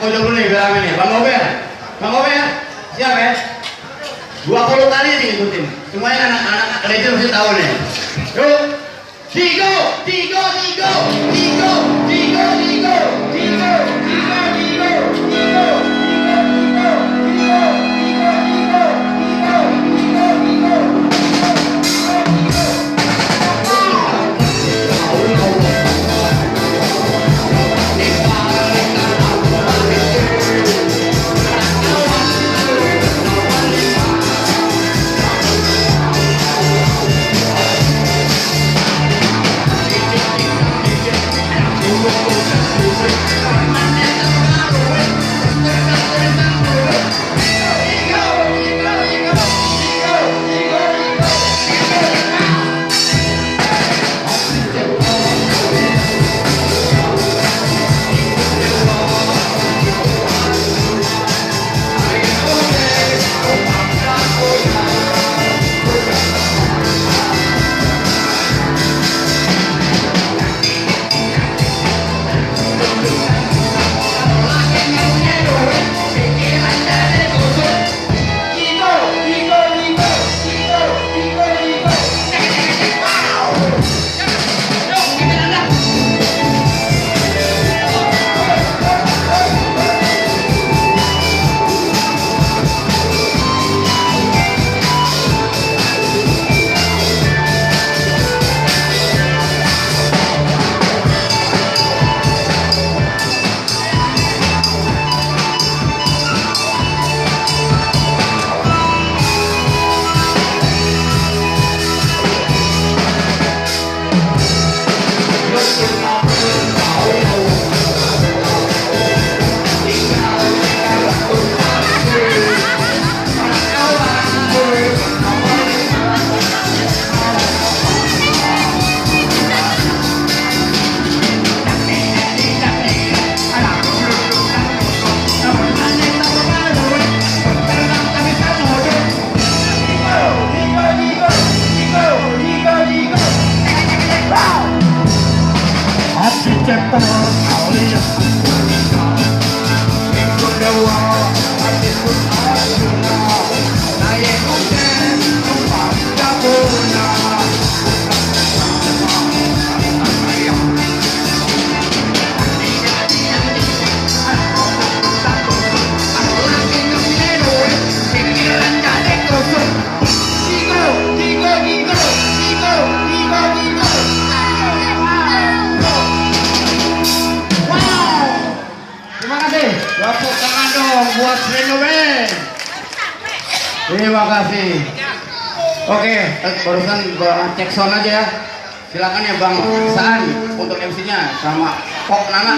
pojok dulu nih biar rame nih. Bang Ober, siap ya? 20 kali diikutin. Semuanya anak-anak legend mesti tahu nih. Yuk, tigo. Tepuk tangan dong buat Renoven. Terima kasih. Oke, barusan cek sound aja ya. Silakan ya Bang Saan untuk MC-nya sama Pok Nana.